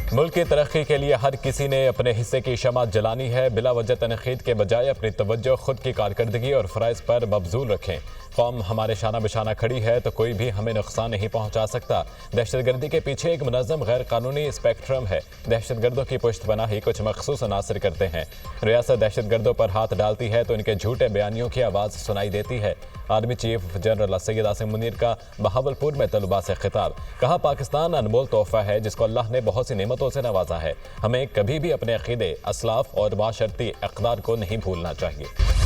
मुल्क की तरक्की के लिए हर किसी ने अपने हिस्से की शमा जलानी है। बिला वजह तनकीद के बजाय अपनी तवज्जो खुद की कारकर्दगी और फ़राइज़ पर मबजूल रखें। कौम हमारे शाना बिशाना खड़ी है तो कोई भी हमें नुकसान नहीं पहुंचा सकता। दहशतगर्दी के पीछे एक मुनज़्ज़म गैर कानूनी स्पेक्ट्रम है। दहशतगर्दों की पुश्तपनाही कुछ मखसूस अनासर करते हैं। रियासत दहशतगर्दों पर हाथ डालती है तो इनके झूठे बयानियों की आवाज़ सुनाई देती है। Army chief general Syed Asim Munir का बहावलपुर में तलबा से खिताब। कहा, पाकिस्तान अनमोल तोहफा है जिसको अल्लाह ने बहुत सी नेमतों से नवाजा है। हमें कभी भी अपने अकीदे, असलाफ और माशरती इक़दार को नहीं भूलना चाहिए।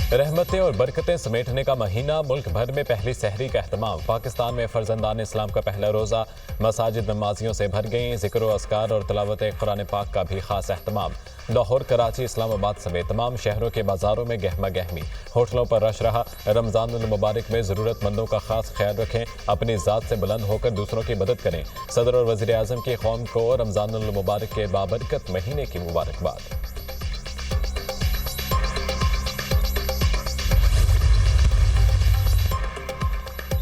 रहमतें और बरकतें समेटने का महीना, मुल्क भर में पहली सहरी का एहतमाम। पाकिस्तान में फर्जंदान इस्लाम का पहला रोज़ा, मसाजिद नमाजियों से भर गई। ज़िक्र व अस्कार और तिलावत कुरान पाक का भी खास एहतमाम। लाहौर, कराची, इस्लामाबाद समेत तमाम शहरों के बाजारों में गहमा गहमी, होटलों पर रश रहा। रमज़ानुल मुबारक में ज़रूरतमंदों का खास ख्याल रखें, अपनी ज़ात से बुलंद होकर दूसरों की मदद करें। सदर और वज़ीर आज़म की कौम को रमज़ानुल मुबारक के बाबरकत महीने की मुबारकबाद।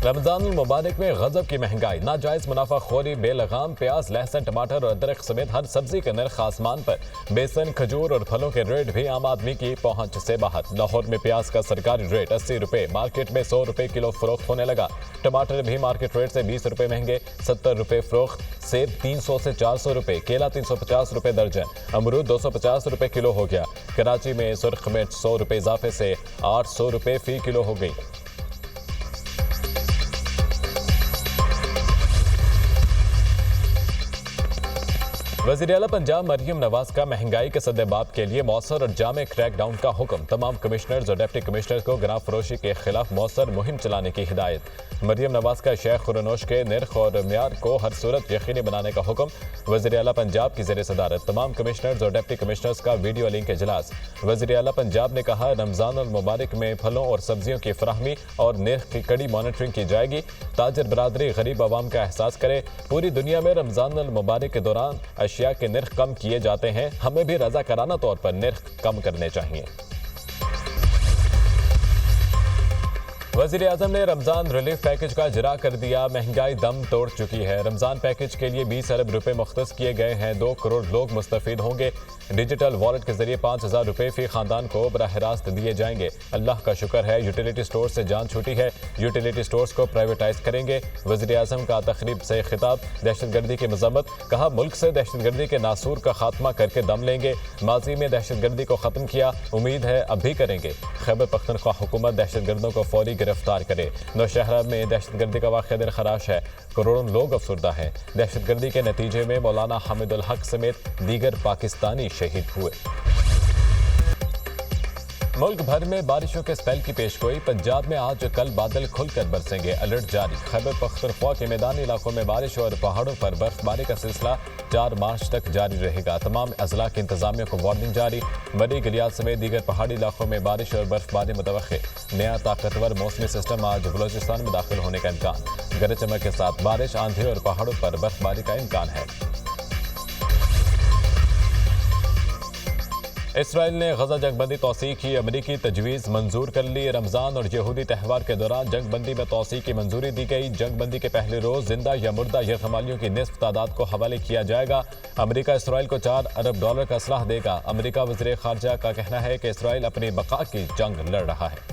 रमज़ानुल मुबारक में गजब की महंगाई, नाजायज़ मुनाफाखोरी, बेलगाम प्याज, लहसुन, टमाटर और अदरक समेत हर सब्जी के नर्ख आसमान पर। बेसन, खजूर और फलों के रेट भी आम आदमी की पहुंच से बाहर। लाहौर में प्याज का सरकारी रेट 80 रुपये, मार्केट में 100 रुपये किलो फरोख्त होने लगा। टमाटर भी मार्केट रेट से 20 रुपये महंगे, 70 रुपये फरोख्त। सेब 300 से 400 रुपये, केला 350 रुपये दर्जन, अमरूद 250 रुपये किलो हो गया। कराची में सुर्ख मिर्च 100 रुपये इजाफे से 800 रुपये फी किलो हो गई। वज़ीर आला पंजाब मरियम नवाज का महंगाई के सद्देबाब के लिए मौसर और जामे क्रैकडाउन का हुक्म। तमाम कमिश्नर्स और डिप्टी कमिश्नर्स को गराह फरोशी के खिलाफ मौसर मुहिम चलाने की हिदायत। मरियम नवाज का शेख खुरनोश के निर्ख और म्यार को हर सूरत यकीनी बनाने का हुक्म। वज़ीर आला पंजाब की ज़ेर सदारत तमाम कमिश्नर्स और डिप्टी कमिश्नर्स का वीडियो लिंक इजलास। वज़ीर आला पंजाब ने कहा, रमज़ानुल मुबारक में फलों और सब्जियों की फराहमी और निर्ख की कड़ी मॉनिटरिंग की जाएगी। ताजर बरादरी गरीब आवाम का एहसास करे। पूरी दुनिया में रमज़ानुल मुबारक के दौरान अशिया के निर्ख कम किए जाते हैं, हमें भी रज़ाकाराना तौर पर निर्ख कम करने चाहिए। वज़ीर आज़म ने रमज़ान रिलीफ पैकेज का इजरा कर दिया। महंगाई दम तोड़ चुकी है। रमज़ान पैकेज के लिए 20 अरब रुपए मुख्तस किए गए हैं। 2 करोड़ लोग मुस्तफ़ीद होंगे। डिजिटल वॉलेट के जरिए 5000 रुपये फी खानदान को बराह रास्त दिए जाएंगे। अल्लाह का शुक्र है, यूटिलिटी स्टोर से जान छूटी है। यूटिलिटी स्टोर्स को प्राइवेटाइज करेंगे। वज़ीर आज़म का तकरीब से खिताब। दहशतगर्दी की मजम्मत। कहा, मुल्क से दहशतगर्दी के नासूर का खात्मा करके दम लेंगे। माजी में दहशतगर्दी को ख़त्म किया, उम्मीद है अब भी करेंगे। खैबर पख्तूनख्वा हुकूमत दहशतगर्दों को फौरी गिरफ्तार करे। नौशहरा में दहशतगर्दी का वाक़या दिल खराश है, करोड़ों लोग अफसुर्दा हैं। दहशतगर्दी के नतीजे में मौलाना हामिदुल हक समेत दीगर पाकिस्तानी शहीद हुए। मुल्क भर में बारिशों के स्पेल की पेशगोई। पंजाब में आज कल बादल खुलकर बरसेंगे, अलर्ट जारी। खैबर पख्तूनख्वा के मैदानी इलाकों में बारिश और पहाड़ों पर बर्फबारी का सिलसिला 4 मार्च तक जारी रहेगा। तमाम अजला की इंतजामिया को वार्निंग जारी। मरी गलियात समेत दीगर पहाड़ी इलाकों में बारिश और बर्फबारी मुतवक्के। नया ताकतवर मौसमी सिस्टम आज बलोचिस्तान में दाखिल होने का इम्कान। गरज चमक के साथ बारिश, आंधी और पहाड़ों पर बर्फबारी का इम्कान है। इसराइल ने गजा जंगबंदी तौसीक की अमरीकी तजवीज़ मंजूर कर ली। रमज़ान और यहूदी त्यौहार के दौरान जंगबंदी में तौसीक की मंजूरी दी गई। जंगबंदी के पहले रोज़ जिंदा या मुर्दा यरगमालियों की निस्फ तादाद को हवाले किया जाएगा। अमरीका इसराइल को $4 अरब का असलाह देगा। अमरीका वज़ीर ख़ारजा का कहना है कि इसराइल अपनी बका की जंग लड़ रहा है।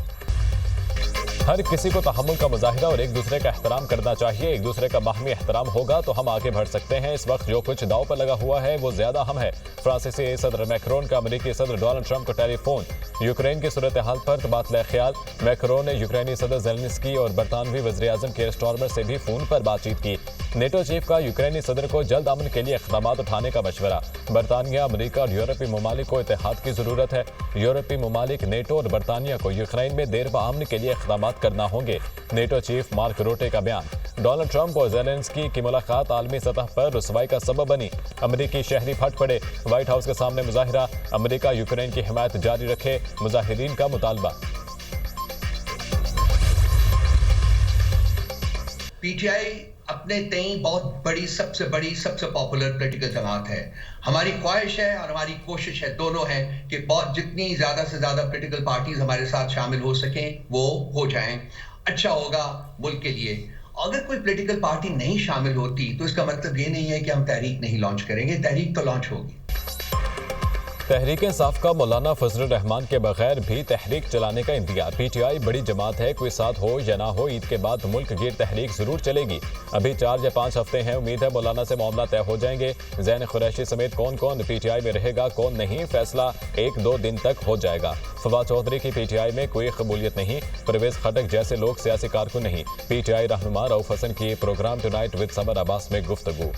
हर किसी को तहम्मुल का मुजाहिरा और एक दूसरे का एहतराम करना चाहिए। एक दूसरे का बाहमी एहतराम होगा तो हम आगे बढ़ सकते हैं। इस वक्त जो कुछ दाव पर लगा हुआ है वो ज्यादा हम है। फ्रांसीसी सदर मैक्रोन का अमेरिकी सदर डोनाल्ड ट्रंप को टेलीफोन। यूक्रेन की सूरत हाल पर तबादला ख्याल। मैक्रोन ने यूक्रेनी सदर ज़ेलेंस्की और बरतानवी वज़ीर आज़म केयर स्टारमर से भी फोन पर बातचीत की। नेटो चीफ का यूक्रेनी सदर को जल्द अमन के लिए इक़दाम उठाने का मशवरा। बरतानिया, अमरीका और यूरोपीय ममालिक को इत्तेहाद की जरूरत है। यूरोपीय ममालिक, नेटो और बरतानिया को यूक्रेन में देर अमन के लिए इक़दाम करना होंगे। नेटो चीफ मार्क रूटे का बयान। डोनाल्ड ट्रंप और ज़ेलेंस्की की मुलाकात आलमी सतह पर रुसवाई का सबब बनी। अमरीकी शहरी फट पड़े। व्हाइट हाउस के सामने मुजाहिरा। अमरीका यूक्रेन की हिमायत जारी रखे, मुजाहिरीन का मुतालबा। पीटीआई अपने तई बहुत बड़ी, सबसे पॉपुलर पॉलिटिकल जमात है। हमारी ख्वाहिश है और हमारी कोशिश है, दोनों है कि बहुत जितनी ज्यादा से ज्यादा पॉलिटिकल पार्टीज हमारे साथ शामिल हो सकें वो हो जाएं। अच्छा होगा मुल्क के लिए। अगर कोई पॉलिटिकल पार्टी नहीं शामिल होती तो इसका मतलब ये नहीं है कि हम तहरीक नहीं लॉन्च करेंगे, तहरीक तो लॉन्च होगी। तहरीक इंसाफ का मौलाना फजलुर रहमान के बगैर भी तहरीक चलाने का इंतजार। पीटीआई बड़ी जमात है, कोई साथ हो या ना हो, ईद के बाद मुल्क गिर तहरीक जरूर चलेगी। अभी 4 या 5 हफ्ते हैं, उम्मीद है मौलाना से मामला तय हो जाएंगे। ज़ैन कुरैशी समेत कौन कौन पीटीआई में रहेगा, कौन नहीं, फैसला 1-2 दिन तक हो जाएगा। फवाद चौधरी की पीटीआई में कोई कबूलियत नहीं, परवेज खटक जैसे लोग सियासी कारकुन नहीं। पीटीआई रहनुमा रऊफ हसन की program tonight with Samar Abbas में गुफ्तगू।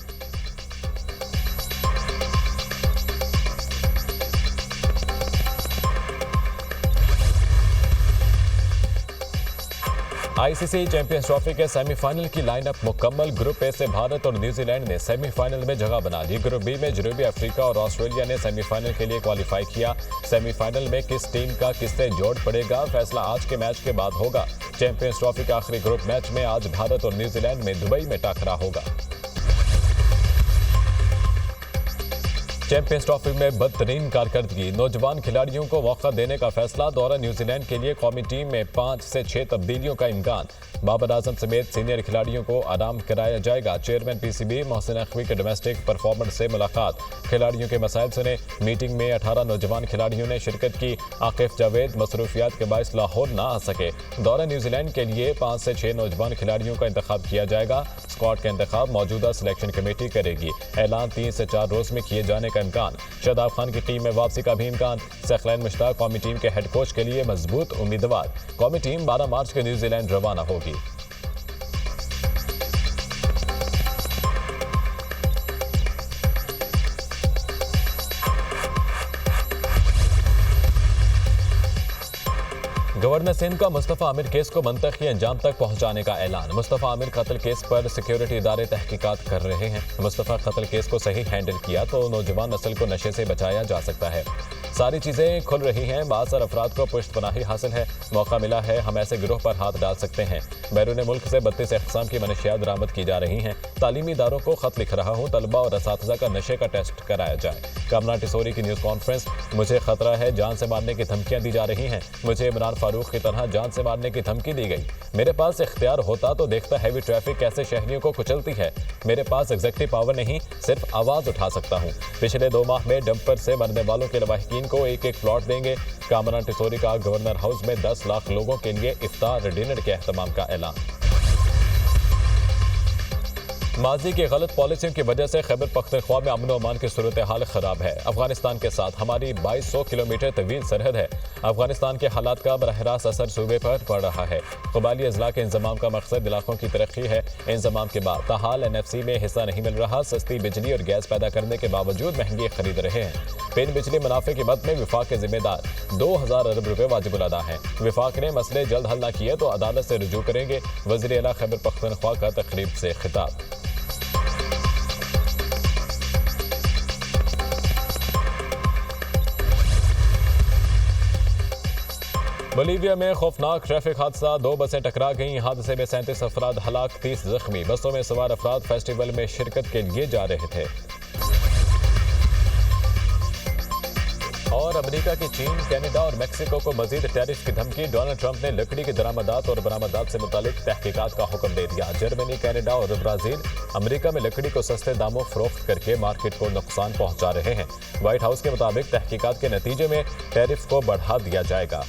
आईसीसी चैंपियंस ट्रॉफी के सेमीफाइनल की लाइनअप मुकम्मल। ग्रुप ए से भारत और न्यूजीलैंड ने सेमीफाइनल में जगह बना ली। ग्रुप बी में जनूबी अफ्रीका और ऑस्ट्रेलिया ने सेमीफाइनल के लिए क्वालिफाई किया। सेमीफाइनल में किस टीम का किससे जोड़ पड़ेगा, फैसला आज के मैच के बाद होगा। चैंपियंस ट्रॉफी के आखिरी ग्रुप मैच में आज भारत और न्यूजीलैंड में दुबई में टकरा होगा। चैंपियंस ट्रॉफी में बदतरीन कारकर्दगी, नौजवान खिलाड़ियों को मौका देने का फैसला। दौरा न्यूजीलैंड के लिए कौमी टीम में 5 से 6 तब्दीलियों का इम्कान। बाबर आजम समेत सीनियर खिलाड़ियों को आराम कराया जाएगा। चेयरमैन पीसीबी मोहसिन नकवी के डोमेस्टिक परफॉर्मेंस से मुलाकात, खिलाड़ियों के मसाइल सुने। मीटिंग में 18 नौजवान खिलाड़ियों ने शिरकत की। आकिफ जावेद मसरूफियात के बायस लाहौर ना आ सके। दौरा न्यूजीलैंड के लिए 5 से 6 नौजवान खिलाड़ियों का इंतखाब किया जाएगा। स्क्वाड का इंतखाब मौजूदा सिलेक्शन कमेटी करेगी। ऐलान 3 से 4 रोज में किए जाने का इम्कान। शादाब खान की टीम में वापसी का भी इम्कान। सखलैन मुश्ताक कौमी टीम के हेड कोच के लिए मजबूत उम्मीदवार। कौमी टीम 12 मार्च के न्यूजीलैंड रवाना होगी। गवर्नर सिंध का मुस्तफ़ा आमिर केस को मंतकी अंजाम तक पहुंचाने का ऐलान। मुस्तफ़ा आमिर कत्ल केस पर सिक्योरिटी इदारे तहकीकात कर रहे हैं। मुस्तफ़ा कत्ल केस को सही हैंडल किया तो नौजवान नस्ल को नशे से बचाया जा सकता है। सारी चीज़ें खुल रही हैं, बासर अफराद को पुष्टपनाही हासिल है। मौका मिला है, हम ऐसे गिरोह पर हाथ डाल सकते हैं। बैरून मुल्क से 32 अक़साम की मनशियात बरामद की जा रही हैं। तालीमी इदारों को खत लिख रहा हूँ, तलबा और असातिज़ा का नशे का टेस्ट कराया जाए। कामना टिसोरी की न्यूज़ कॉन्फ्रेंस, मुझे खतरा है, जान से मारने की धमकियाँ दी जा रही हैं। मुझे इमरान फारूक की तरह जान से मारने की धमकी दी गई। मेरे पास इख्तियार होता तो देखता हैवी ट्रैफिक कैसे शहरियों को कुचलती है। मेरे पास एग्जेक्टिव पावर नहीं, सिर्फ आवाज़ उठा सकता हूँ। पिछले 2 माह में डंपर से मरने वालों के लवाहिकीन को एक प्लॉट देंगे। कामना टिसोरी का गवर्नर हाउस में 10 लाख लोगों के लिए इफ्तार डिनर के एहतमाम का ऐलान। माजी की गलत पॉलिसियों की वजह से खैबर पख्तूनख्वा में अमन अमान की सूरत हाल खराब है। अफगानिस्तान के साथ हमारी 2200 किलोमीटर तवील सरहद है। अफगानिस्तान के हालात का बरह रास्त असर सूबे पर पड़ रहा है। कबायली अजला के इंजमाम का मकसद इलाकों की तरक्की है। इंजमाम के बाद ताहाल NFC में हिस्सा नहीं मिल रहा। सस्ती बिजली और गैस पैदा करने के बावजूद महंगी खरीद रहे हैं। पिन बिजली मुनाफे की मद में विफाक के जिम्मेदार 2000 अरब रुपए वाजिबुल अदा हैं। विफाक ने मसले जल्द हल न किए तो अदालत से रुजू करेंगे। वज़ीर आला खैबर पख्तूनख्वा का तकरीब से खिताब। बोलीविया में खौफनाक ट्रैफिक हादसा, 2 बसें टकरा गईं। हादसे में 37 अफराद हलाक, 30 जख्मी। बसों में सवार अफराद फेस्टिवल में शिरकत के लिए जा रहे थे। और अमेरिका की चीन, कनाडा और मेक्सिको को मजीद टैरिफ की धमकी। डोनाल्ड ट्रंप ने लकड़ी की दरामदात और बरामदात से मुतालिक तहकीकात का हुक्म दे दिया। जर्मनी, कनाडा और ब्राजील अमेरिका में लकड़ी को सस्ते दामों फरोख्त करके मार्केट को नुकसान पहुंचा रहे हैं। व्हाइट हाउस के मुताबिक तहकीकात के नतीजे में टैरिफ को बढ़ा दिया जाएगा।